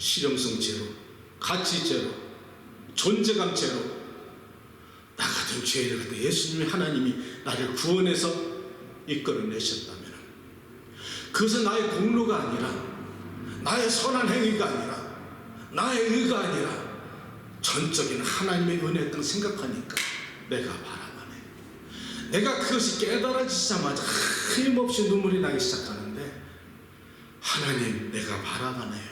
실용성 제로, 가치 제로, 존재감 제로, 나 같은 죄인을 갖다 예수님이 하나님이 나를 구원해서 이끌어내셨다면 그것은 나의 공로가 아니라 나의 선한 행위가 아니라 나의 의가 아니라 전적인 하나님의 은혜였다고 생각하니까 내가 바라보네. 내가 그것이 깨달아지자마자 힘없이 눈물이 나기 시작하는데 하나님 내가 바라보네요.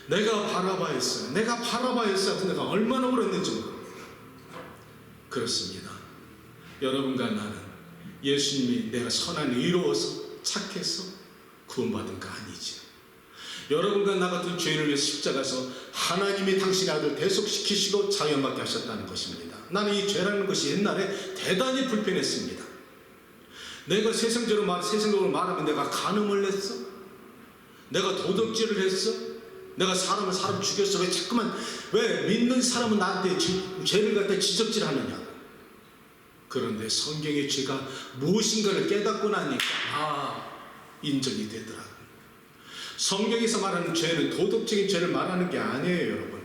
내가 바라봐했어요. 내가 바라봐했어요. 내가 얼마나 울었는지 모릅니다. 그렇습니다. 여러분과 나는 예수님이 내가 선한 의로워서 착해서 구원받은 거 아니죠. 여러분과 나 같은 죄인을 위해 십자가에서 하나님이 당신의 아들 대속시키시고 자유받게 하셨다는 것입니다. 나는 이 죄라는 것이 옛날에 대단히 불편했습니다. 내가 세상적으로 말하면 내가 간음을 했어? 내가 도둑질을 했어? 내가 사람 죽였어? 왜 자꾸만 왜 믿는 사람은 나한테 죄를 갖다 지적질하느냐? 그런데 성경의 죄가 무엇인가를 깨닫고 나니까 인정이 되더라고요. 성경에서 말하는 죄는 도덕적인 죄를 말하는 게 아니에요, 여러분.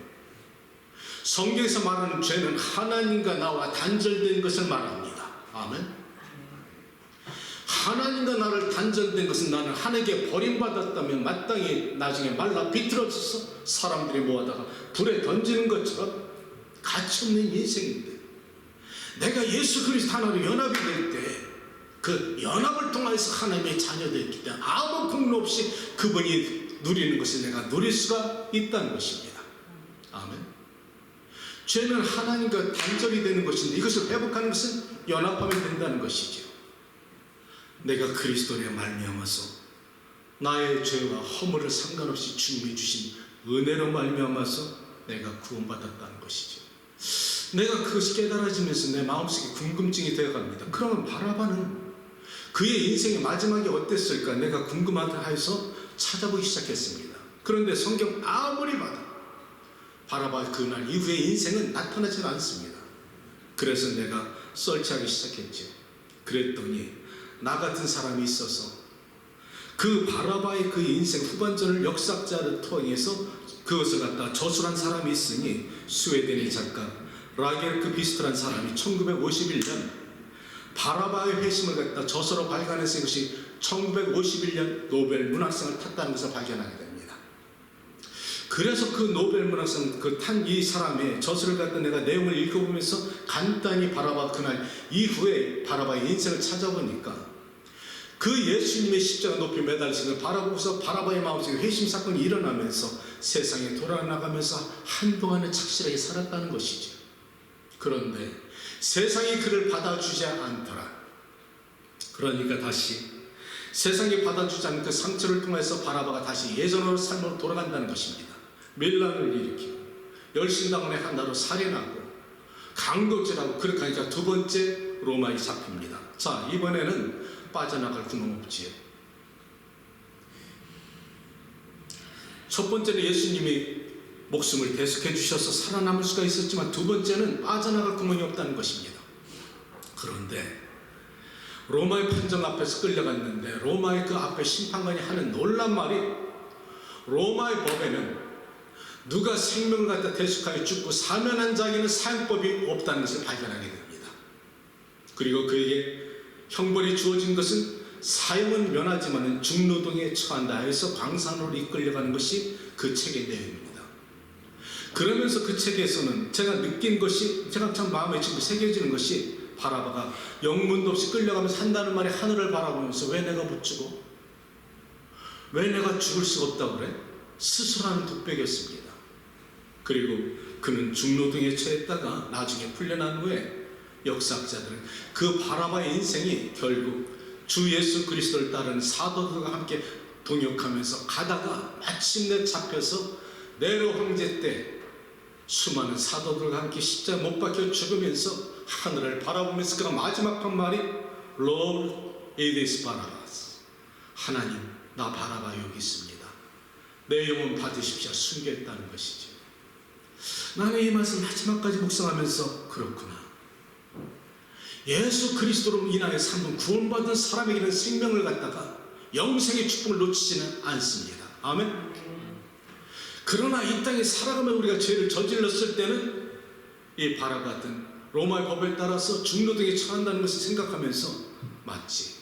성경에서 말하는 죄는 하나님과 나와 단절된 것을 말합니다. 아멘. 하나님과 나를 단절된 것은 나는 하나님께 버림받았다면 마땅히 나중에 말라 비틀어져서 사람들이 모아다가 불에 던지는 것처럼 가치없는 인생인데 내가 예수 그리스도 하나로 연합이 될 때 그 연합을 통해서 하나님의 자녀되었기 때문에 아무 공로 없이 그분이 누리는 것을 내가 누릴 수가 있다는 것입니다. 아멘. 죄는 하나님과 단절이 되는 것인데 이것을 회복하는 것은 연합하면 된다는 것이죠. 내가 그리스도에 말미암아서 나의 죄와 허물을 상관없이 주님이 주신 은혜로 말미암아서 내가 구원받았다는 것이죠. 내가 그것이 깨달아지면서 내 마음속에 궁금증이 되어갑니다. 그러면 바라바는 그의 인생의 마지막이 어땠을까 내가 궁금하다 해서 찾아보기 시작했습니다. 그런데 성경 아무리 봐도 바라바 그날 이후의 인생은 나타나지 않습니다. 그래서 내가 설치하기 시작했죠. 그랬더니 나 같은 사람이 있어서 그 바라바의 그 인생 후반전을 역사자를 통해서 그것을 갖다 저술한 사람이 있으니 스웨덴의 작가 라겔크 비스트라는 사람이 1951년 바라바의 회심을 갖다 저서로 발간해서 이것이 1951년 노벨 문학상을 탔다는 것을 발견하게 됩니다. 그래서 그 노벨 문학상 그 탄 이 사람의 저서를 갖다 내가 내용을 읽어보면서 간단히 바라바 그날 이후에 바라바의 인생을 찾아보니까 그 예수님의 십자가 높이 매달리신 걸 바라보고서 바라바의 마음속에 회심 사건이 일어나면서 세상에 돌아나가면서 한동안은 착실하게 살았다는 것이죠. 그런데 세상이 그를 받아주지 않더라. 그러니까 다시 세상이 받아주지 않는 그 상처를 통해서 바라바가 다시 예전으로 삶으로 돌아간다는 것입니다. 밀란을 일으키고 열신당원의 한나로 살인하고 강도질하고 그렇게 하니까 두 번째 로마에 잡힙니다. 자, 이번에는 빠져나갈 구멍 없지요. 첫 번째는 예수님이 목숨을 대속해 주셔서 살아남을 수가 있었지만 두 번째는 빠져나갈 구멍이 없다는 것입니다. 그런데 로마의 판정 앞에서 끌려갔는데 로마의 그 앞에 심판관이 하는 놀란 말이 로마의 법에는 누가 생명을 갖다 대속하여 죽고 사면한 자에게는 사형법이 없다는 것을 발견하게 됩니다. 그리고 그에게 형벌이 주어진 것은 사형은 면하지만 중노동에 처한다 해서 광산으로 이끌려가는 것이 그 책의 내용입니다. 그러면서 그 책에서는 제가 느낀 것이 제가 참 마음에 지금 새겨지는 것이 바라바가 영문도 없이 끌려가면서 한다는 말이 하늘을 바라보면서 왜 내가 못 죽어? 왜 내가 죽을 수가 없다고 그래? 스스로 하는 독백이었습니다. 그리고 그는 중노동에 처했다가 나중에 풀려난 후에 역사학자들은 그 바라바의 인생이 결국 주 예수 그리스도를 따르는 사도들과 함께 동역하면서 가다가 마침내 잡혀서 네로 황제 때 수많은 사도들과 함께 십자가 못 박혀 죽으면서 하늘을 바라보면서 그런 마지막 한 말이 Lord, it is Barabbas. 하나님, 나 바라바 여기 있습니다. 내 영혼 받으십시오. 순교했다는 것이죠. 나는 이 말씀 마지막까지 묵상하면서 그렇구나. 예수 그리스도로 인하여 삼은 구원받은 사람에게는 생명을 갖다가 영생의 축복을 놓치지는 않습니다. 아멘. 그러나 이 땅에 살아가며 우리가 죄를 저질렀을 때는 이 바라봤던 로마의 법에 따라서 중노동에 처한다는 것을 생각하면서 맞지.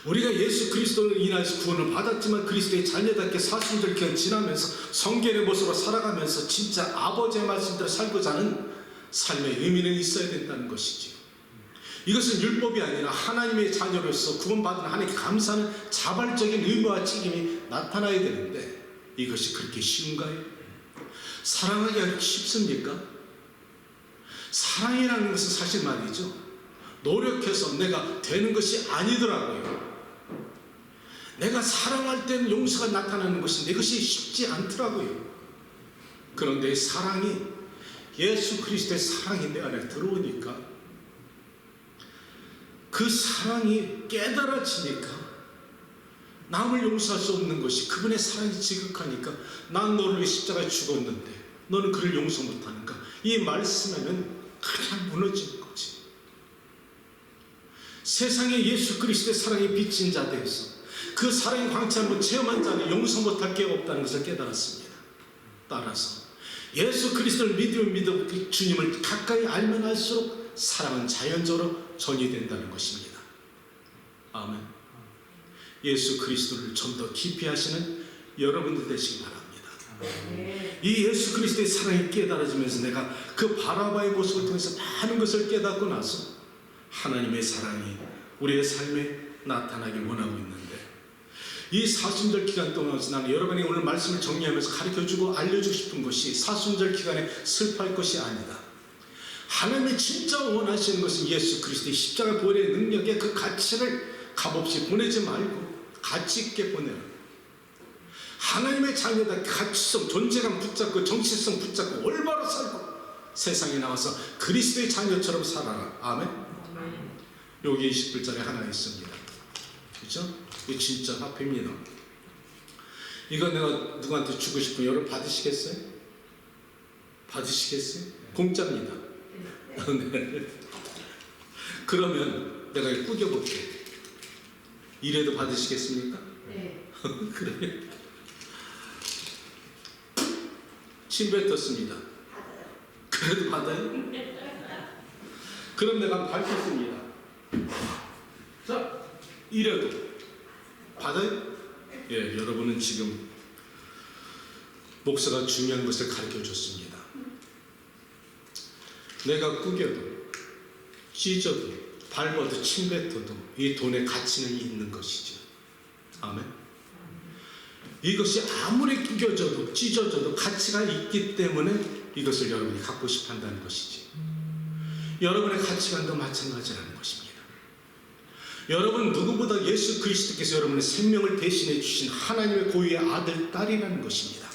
우리가 예수 그리스도를 인하여서 구원을 받았지만 그리스도의 자녀답게 사순절 기간 지나면서 성결의 모습으로 살아가면서 진짜 아버지의 말씀대로 살고자 하는 삶의 의미는 있어야 된다는 것이지. 이것은 율법이 아니라 하나님의 자녀로서 구원받은 하나님께 감사하는 자발적인 의무와 책임이 나타나야 되는데 이것이 그렇게 쉬운가요? 사랑하기가 쉽습니까? 사랑이라는 것은 사실 말이죠, 노력해서 내가 되는 것이 아니더라고요. 내가 사랑할 때는 용서가 나타나는 것인데 이것이 쉽지 않더라고요. 그런데 사랑이, 예수 그리스도의 사랑이 내 안에 들어오니까 그 사랑이 깨달아지니까 남을 용서할 수 없는 것이 그분의 사랑이 지극하니까 난 너를 위해 십자가에 죽었는데 너는 그를 용서 못하는가, 이 말씀에는 그냥 무너지는 거지. 세상에 예수 그리스도의 사랑이 비친 자 되어서 그 사랑의 광채 한번 체험한 자는 용서 못할 게 없다는 것을 깨달았습니다. 따라서 예수 그리스도를 믿으면 주님을 가까이 알면 알수록 사랑은 자연적으로 전이된다는 것입니다. 아멘. 예수 그리스도를 좀 더 깊이 하시는 여러분들 되시기 바랍니다. 이 예수 그리스도의 사랑이 깨달아지면서 내가 그 바라바의 모습을 통해서 많은 것을 깨닫고 나서 하나님의 사랑이 우리의 삶에 나타나길 원하고 있는데, 이 사순절 기간 동안에서 나는 여러분이 오늘 말씀을 정리하면서 가르쳐주고 알려주고 싶은 것이 사순절 기간에 슬퍼할 것이 아니다. 하나님이 진짜 원하시는 것은 예수 그리스도의 십자가 부활의 능력의 그 가치를 값없이 보내지 말고 가치 있게 보내라. 하나님의 자녀다 가치성, 존재감 붙잡고 정체성 붙잡고 올바로 살고 세상에 나와서 그리스도의 자녀처럼 살아라. 아멘. 여기 20불짜리 하나 있습니다. 그렇죠? 이거 진짜 화폐입니다. 이거 내가 누구한테 주고 싶으면 여러분 받으시겠어요? 받으시겠어요? 공짜입니다. 네. 그러면 내가 꾸겨볼게. 이래도 받으시겠습니까? 네. 그래. 침 뱉었습니다. 그래도 받아요? 그럼 내가 밝혔습니다. 자, 이래도 받아요? 예, 여러분은 지금 목사가 중요한 것을 가르쳐 줬습니다. 내가 꾸겨도 찢어도 밟아도 침뱉어도 이 돈의 가치는 있는 것이죠. 아멘. 이것이 아무리 꾸겨져도 찢어져도 가치가 있기 때문에 이것을 여러분이 갖고 싶어 한다는 것이지. 여러분의 가치관도 마찬가지라는 것입니다. 여러분 누구보다 예수 그리스도께서 여러분의 생명을 대신해 주신 하나님의 고유의 아들, 딸이라는 것입니다.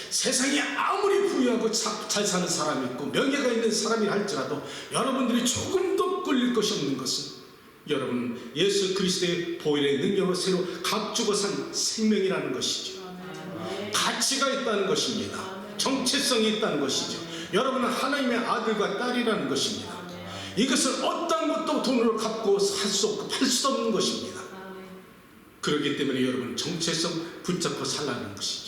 세상에 아무리 부유하고 잘 사는 사람이 있고 명예가 있는 사람이 할지라도 여러분들이 조금도 끌릴 것이 없는 것은 여러분 예수 그리스도의 보혈의 능력으로 새로 값주고 산 생명이라는 것이죠. 가치가 있다는 것입니다. 정체성이 있다는 것이죠. 여러분은 하나님의 아들과 딸이라는 것입니다. 이것을 어떤 것도 돈으로 갚고 살 수 없고 팔 수도 없는 것입니다. 그렇기 때문에 여러분 정체성 붙잡고 살라는 것이죠.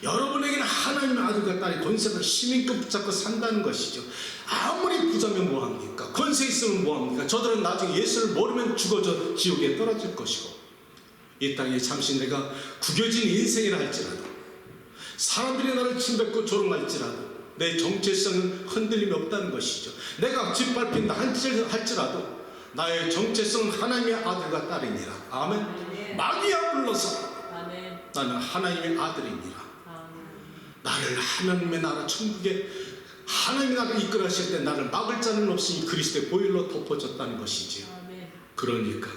여러분에게는 하나님의 아들과 딸이 권세가 시민급 붙잡고 산다는 것이죠. 아무리 부자면 뭐합니까? 권세 있으면 뭐합니까? 저들은 나중에 예수를 모르면 죽어져 지옥에 떨어질 것이고, 이 땅에 잠시 내가 구겨진 인생이라 할지라도 사람들이 나를 침뱉고 조롱할지라도 내 정체성은 흔들림이 없다는 것이죠. 내가 짓밟힌다 할지라도 나의 정체성은 하나님의 아들과 딸이니라. 아멘. 마귀야 불러서 나는 하나님의 아들이니라. 나를 하나님의 나라 천국에 하나님의 나라를 이끌어 하실 때 나를 막을 자는 없으니 그리스도의 보혈로 덮어졌다는 것이지요. 그러니까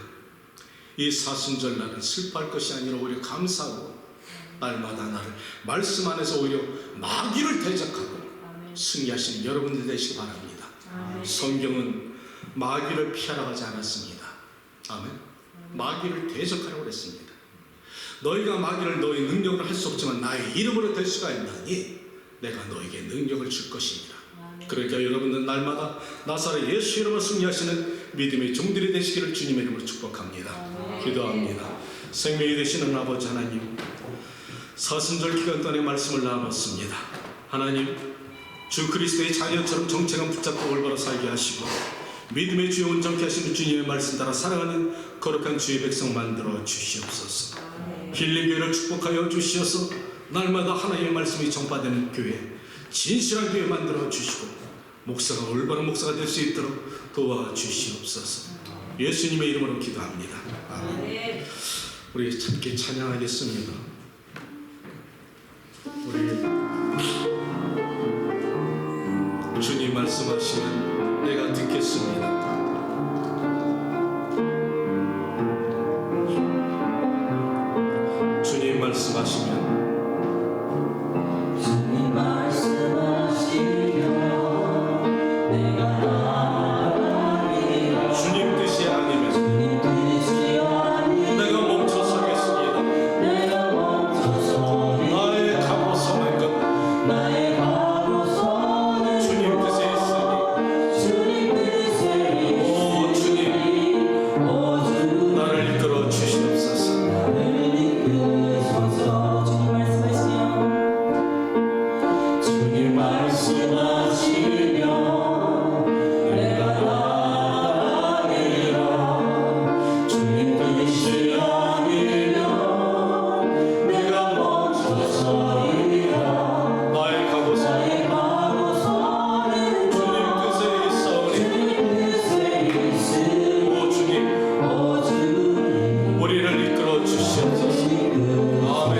이 사순절 날은 슬퍼할 것이 아니라 오히려 감사하고 날마다 나를 말씀 안에서 오히려 마귀를 대적하고 승리하시는 여러분들 되시기 바랍니다. 성경은 마귀를 피하라고 하지 않았습니다. 아멘. 마귀를 대적하라고 그랬습니다. 너희가 마귀를 너희 능력으로 할 수 없지만 나의 이름으로 될 수가 있나니 내가 너에게 능력을 줄 것입니다. 그러니까 여러분들 날마다 나사렛 예수 이름으로 승리하시는 믿음의 종들이 되시기를 주님의 이름으로 축복합니다. 기도합니다. 생명이 되시는 아버지 하나님, 사순절 기간 동안의 말씀을 나눴습니다. 하나님, 주 그리스도의 자녀처럼 정체감 붙잡고 올바로 살게 하시고 믿음의 주에 온전케 하시는 주님의 말씀 따라 살아가는 거룩한 주의 백성 만들어 주시옵소서. 힐링교회를 축복하여 주시어서 날마다 하나님의 말씀이 전파되는 교회, 진실한 교회 만들어 주시고 목사가 올바른 목사가 될 수 있도록 도와주시옵소서. 예수님의 이름으로 기도합니다. 아멘. 우리 함께 찬양하겠습니다. 우리 주님 말씀하시면 내가 듣겠습니다. 주님 말씀하시면 주님 뜻이 아니면 내가 멈춰 서겠습니다. 나의 가고 서는 것 주님 뜻에 있으니 오 주님 나를 이끌어 주시옵소서. 주님 말씀하시면 내가 나아가리라. 주님 뜻이 아니면 내가 멈춰서리라. 나의 가고서는 주님 뜻에 있사오니 오 주님 우리를 이끌어 주시옵소서. 아멘.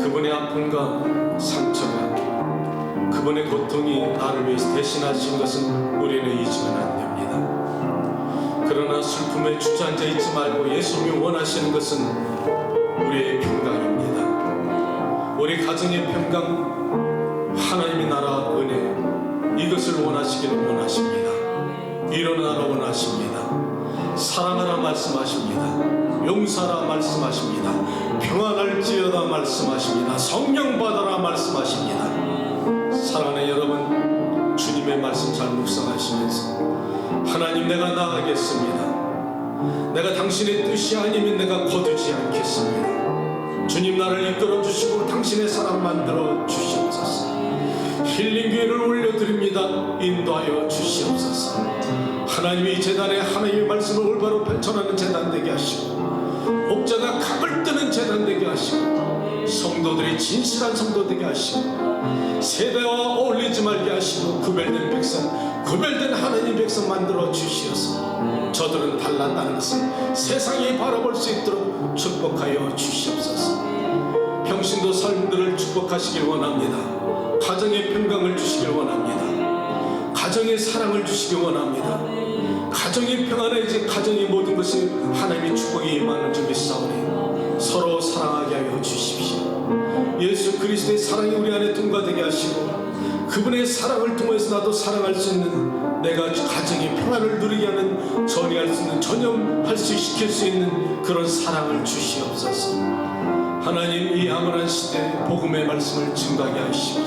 그분의 아픔과 상처가, 그분의 고통이 나를 위해서 대신하신 것은 우리는 잊으면 안 됩니다. 그러나 슬픔에 주저앉아 있지 말고 예수님이 원하시는 것은 우리의 평강입니다. 우리 가정의 평강, 하나님의 나라 은혜, 이것을 원하시기를 원하십니다. 일어나라 원하십니다. 사랑하라 말씀하십니다. 용서하라 말씀하십니다. 평안할지어다 말씀하십니다. 성령 받아라 말씀하십니다. 사랑하는 여러분, 주님의 말씀 잘 묵상하시면서 하나님, 내가 나가겠습니다. 내가 당신의 뜻이 아니면 내가 거두지 않겠습니다. 주님, 나를 이끌어 주시고 당신의 사람 만들어 주시옵소서. 힐링교회를 올려드립니다. 인도하여 주시옵소서. 하나님이 이 재단에 하나님의 말씀을 올바로 펼쳐나가는 재단 되게 하시고, 목자가 각을 뜨는 재단 되게 하시고, 성도들이 진실한 성도 되게 하시고, 세대와 어울리지 말게 하시고, 구별된 백성, 구별된 하나님 백성 만들어 주시어서 저들은 달랐다는 것을 세상이 바라볼 수 있도록 축복하여 주시옵소서. 평신도 삶들을 축복하시길 원합니다. 가정의 평강을 주시길 원합니다. 가정의 사랑을 주시길 원합니다. 가정이 평안해지 가정의 모든 것이 하나님의 축복이 임하는 줄 믿사오니 서로 사랑하게 하여 주십시오. 예수 그리스도의 사랑이 우리 안에 통과되게 하시고, 그분의 사랑을 통해서 나도 사랑할 수 있는, 내가 가정의 평안을 누리게 하는, 전이할 수 있는, 전염할 수 시킬 수 있는 그런 사랑을 주시옵소서. 하나님, 이 암울한 시대 복음의 말씀을 증가하게 하십시오.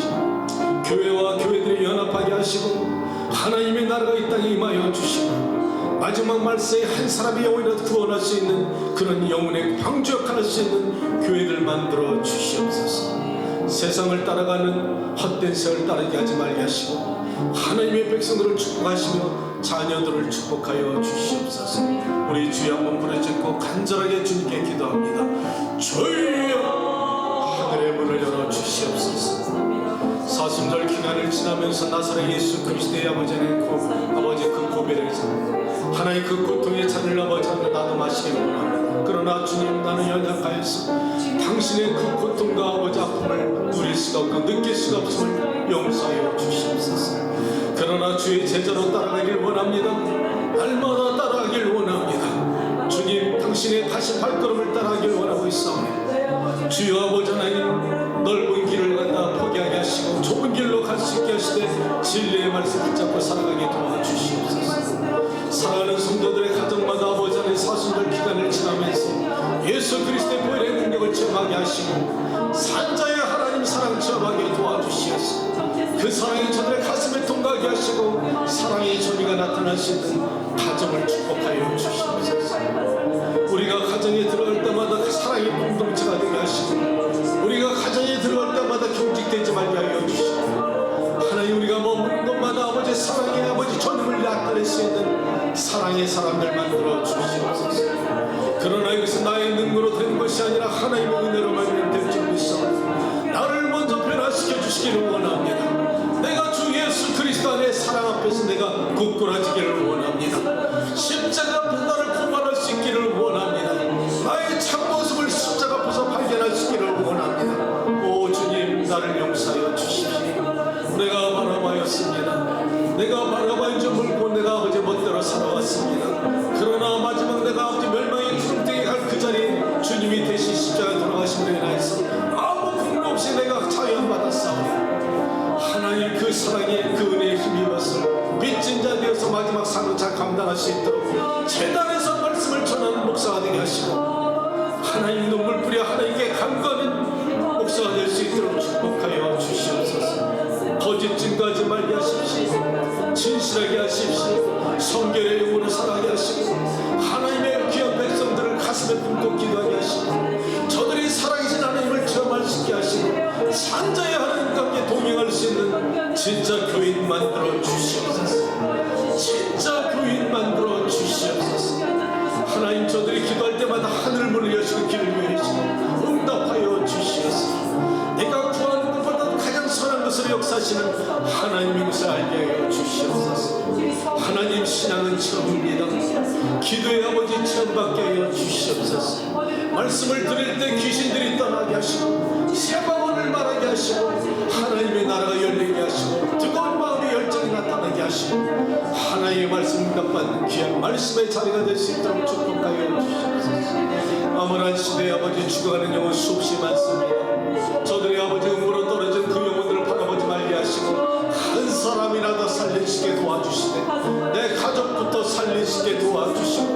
교회와 교회들이 연합하게 하시고, 하나님의 나라가 이 땅에 임하여 주시고, 마지막 말세에 한 사람의 영혼이라도 구원할 수 있는 그런 영혼의 방주 역할을 할 수 있는 교회를 만들어 주시옵소서. 세상을 따라가는 헛된 세월 따르게 하지 말게 하시고, 하나님의 백성들을 축복하시며 자녀들을 축복하여 주시옵소서. 우리 주여 한번 부르짖고 간절하게 주님께 기도합니다. 주여, 하늘의 문을 열어 주시옵소서. 사순절 기간을 지나면서 나사렛 예수 그리스도의 아버지 그 고비를 하나님 그 고통의 잔을 아버지 나도 마시기 원합니다. 그러나 주님, 나는 연약하여서 당신의 그 고통과 아버지 아픔을 누릴 수가 없고 느낄 수가 없음을 용서하여 주시옵소서. 그러나 주의 제자로 따라가길 원합니다. 날마다 따라가길 원합니다. 주님, 당신의 다시 발걸음을 따라가길 원하고 있사오니 주여 아버지 하나님, 넓은 길을 갖다 포기하게 하시고 좁은 길로 갈 수 있게 하시되 진리의 말씀 붙잡고 살아가게 도와주시옵소서. 사랑하는 성도들의 가정마다 아버지 하나님 사순절 기간을 지나면서 예수 그리스도의 보혈의 능력을 체험하게 하시고 산자의 하나님 사랑 체험하게 도와주시옵소서. 그 사랑이 저들의 가슴에 통과하게 하시고 사랑의 전이가 나타날 수 있는 가정을 축복하여 주시옵소서. 우리가 가정에 들어갈 때마다 그 사랑의 공동체가 되게 하시고, 우리가 가정에 들어갈 때마다 경직되지 말게 하여 주시고, 하나님, 우리가 머무는 곳마다 아버지 사랑의 아버지 전임을 나타낼 수 있는 사랑의 사람들 만들어 주시옵소서. 그러나 이것은 나의 능력으로 되는 것이 아니라 하나님의 은혜로만 될 줄 믿사오니 나를 먼저 변화시켜 주시기를 원합니다. 내가 주 예수 그리스도 안에 사랑 앞에서 내가 굳건해지기를 원합니다. 십자가 앞에서 나를 고발할 수 있기를 원합니다. 나의 참모습을 십자가 앞에서 발견할 수 있기를 원합니다. 오 주님, 나를 용서하여 주십시오. 내가 바라바였습니다. 내가 바라바인 줄 모르고 내가 아버지 멋대로 살아왔습니다. 그러나 마지막 내가 아버지 멸망의 구름대에 갈 그 자리에 주님이 대신 십자가에 돌아가심으로 인하여서 아무 근거 없이 내가 자유함받았사오니 하나님 그 사랑에 그 은혜에 힘입어서 빚진 자 되어서 마지막 상을 잘 감당할 수 있도록 재단에서 말씀을 전하는 목사가 되게 하시고, 하나님 눈물 뿌려 하나님께 간구하는 목사가 될 수 있도록 축복하여 주시옵소서. 거짓 증거하지 말게 하십시오. 진실하게 하십시오. 성결의 영으로 살아가게 하시고, 하나님의 귀한 백성들을 가슴에 품고 기도하게 하시고, 저들이 살아계신 하나님을 체험할 수 있게 하시고, 산자의 하나님과 함께 동행할 수 있는 진짜 교인 만들어 주시옵소서. 진짜 교인 만들어 주시옵소서. 하나님, 저들이 기도할 때마다 하늘 문을 여시고 길을 여시고 응답하여 주시옵소서. 내가 구하는 것보다 가장 선한 것을 역사하시는 하나님의 것을 알게 하여 주시옵소서. 하나님, 신앙은 체험입니다. 기도의 아버지 체험받게 하여 주시옵소서. 말씀을 드릴 때 귀신들이 떠나게 하시고 새방언을 말하게 하시고 하나님의 나라가 열리게 하시고 뜨거운 마음의 열정이 나타나게 하시고 하시고 하나님의 말씀 응답받는 귀한 말씀의 자리가 될 수 있도록 축복하여 주시옵소서. 암울한 시대에 아버지 죽어가는 영혼 수없이 많습니다. 저들의 아버지 음으로 떨어진 그 영혼들을 바라보지 말게 하시고 한 사람이라도 살리시게 도와주시되 내 가족부터 살리시게 도와주시고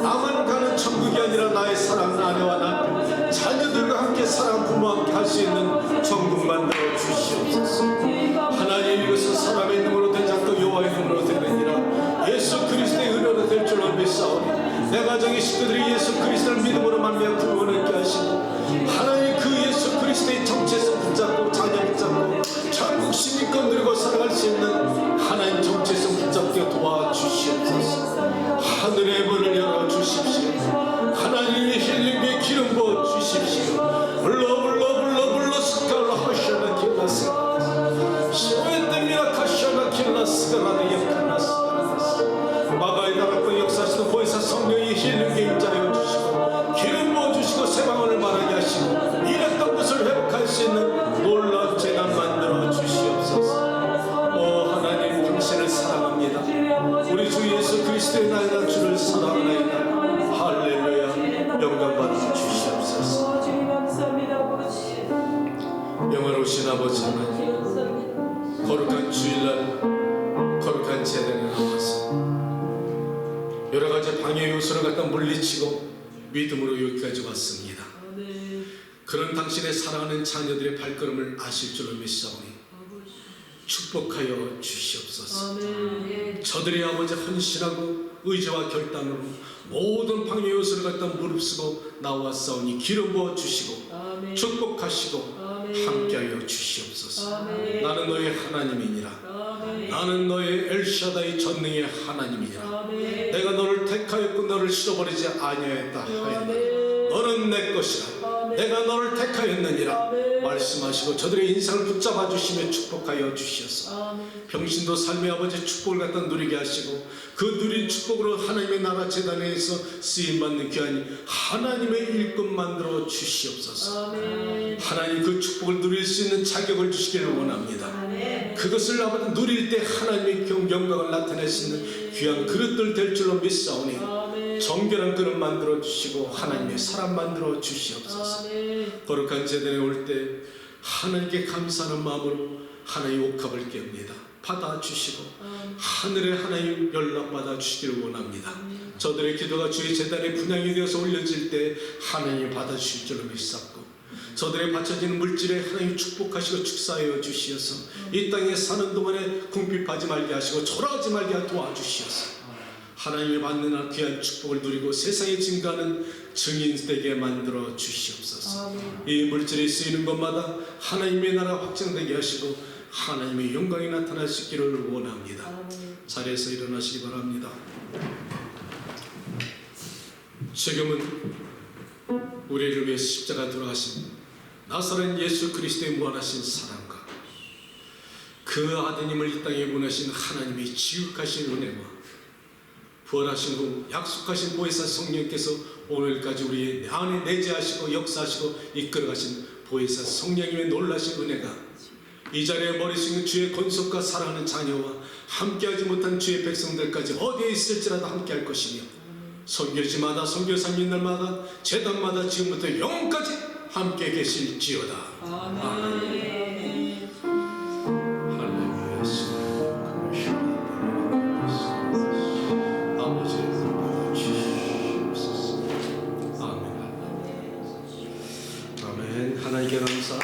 나만 가는 천국이 아니라 나의 사랑하는 아내와 남편 자녀들과 함께 사랑하는 부모와 함께 할 수 있는 천국 만들어 주시옵소서. 하나님 이것은 사람의 눈으로 되지 않고 여호와의 눈으로 되느니라. 예수 그리스도의 은혜로 될 줄로 믿사오니 내 가정의 식구들이 예수 그리스도를 믿음으로 만나며 구원을 얻게 하시고 하나님 그 예수 그리스도의 정체성 붙잡고 자녀 붙잡고 천국 시민권 누리고 살아갈 수 있는 하나님 정체성 붙잡게 도와주시옵소서. 하늘의 문을 열어주십시오. 하나님의 힐링의 기름 부어주십시오. 불러 스칼라 하샤나 킬라스 시오에tem이라 카샤나 킬라스가라드 역하나스 마가의 나라권 역사시도 보혜사 성령이 힐링의 임자여 주시고 기름 부어주시고 새방언을 말하게 하시고 잃었던 것을 회복할 수 있는 놀라운 재난 만들어 주시옵소서. 오 하나님 당신을 사랑합니다. 우리 주 예수 그리스도의 나이다 주를 사랑하나이다. 할렐루야. 영광 받아 주시옵소서. 영원하신 아버지 하나님 거룩한 주일날 거룩한 제단에 나와서 여러가지 방해 요소를 갖다 물리치고 믿음으로 여기까지 왔습니다. 그런 당신의 사랑하는 자녀들의 발걸음을 아실 줄로 믿사오니 축복하여 주시옵소서. 저들의 아버지 헌신하고 의지와 결단으로 모든 방해 요소를 갖다 무릅쓰고 나왔사오니 기름 부어 주시고 축복하시고 함께하여 주시옵소서. 나는 너의 하나님이니라. 나는 너의 엘샤다이 전능의 하나님이니라. 내가 너를 택하였고 너를 실어버리지 아니하였다 하였다. 너는 내 것이라. 내가 너를 택하였느니라 말씀하시고 저들의 인생을 붙잡아 주시며 축복하여 주시옵소서. 병신도 삶의 아버지 축복을 갖다 누리게 하시고 그 누린 축복으로 하나님의 나라 재단에서 쓰임받는 귀한 하나님의 일꾼 만들어 주시옵소서. 하나님 그 축복을 누릴 수 있는 자격을 주시기를 원합니다. 그것을 아버지 누릴 때 하나님의 영광을 나타낼 수 있는 귀한 그릇들 될 줄로 믿사오니 정결한 그릇 만들어 주시고 하나님의 사람 만들어 주시옵소서. 거룩한 제단에 올 때 하나님께 감사하는 마음으로 하나님의 옥합을 깹니다. 받아주시고 하늘의 하나님 연락받아 주시기를 원합니다. 저들의 기도가 주의 제단에 분향이 되어서 올려질 때 하나님이 받아주실 줄로 믿사옵고 저들의 바쳐지는 물질에 하나님 축복하시고 축사하여 주시어서 이 땅에 사는 동안에 궁핍하지 말게 하시고 초라하지 말게 도와주시어서 하나님이 받는 귀한 축복을 누리고 세상에 증가하는 증인 되게 만들어 주시옵소서. 이 물질이 쓰이는 것마다 하나님의 나라 확장되게 하시고 하나님의 영광이 나타날 수 있기를 원합니다. 자리에서 일어나시기 바랍니다. 지금은 우리를 위해 십자가 돌아가신 나사렛 예수 그리스도의 무한하신 사랑과 그 아드님을 이 땅에 보내신 하나님의 지극하신 은혜와 부활하신 후 약속하신 보혜사 성령께서 오늘까지 우리 안에 내재하시고 역사하시고 이끌어가신 보혜사 성령님의 놀라신 은혜가 이 자리에 머리 숙인 주의 권속과 사랑하는 자녀와 함께하지 못한 주의 백성들까지 어디에 있을지라도 함께할 것이며 선교지마다 선교사 있는 날마다 제단마다 지금부터 영원까지 함께 계실지어다. 아멘. 하나님께 감사.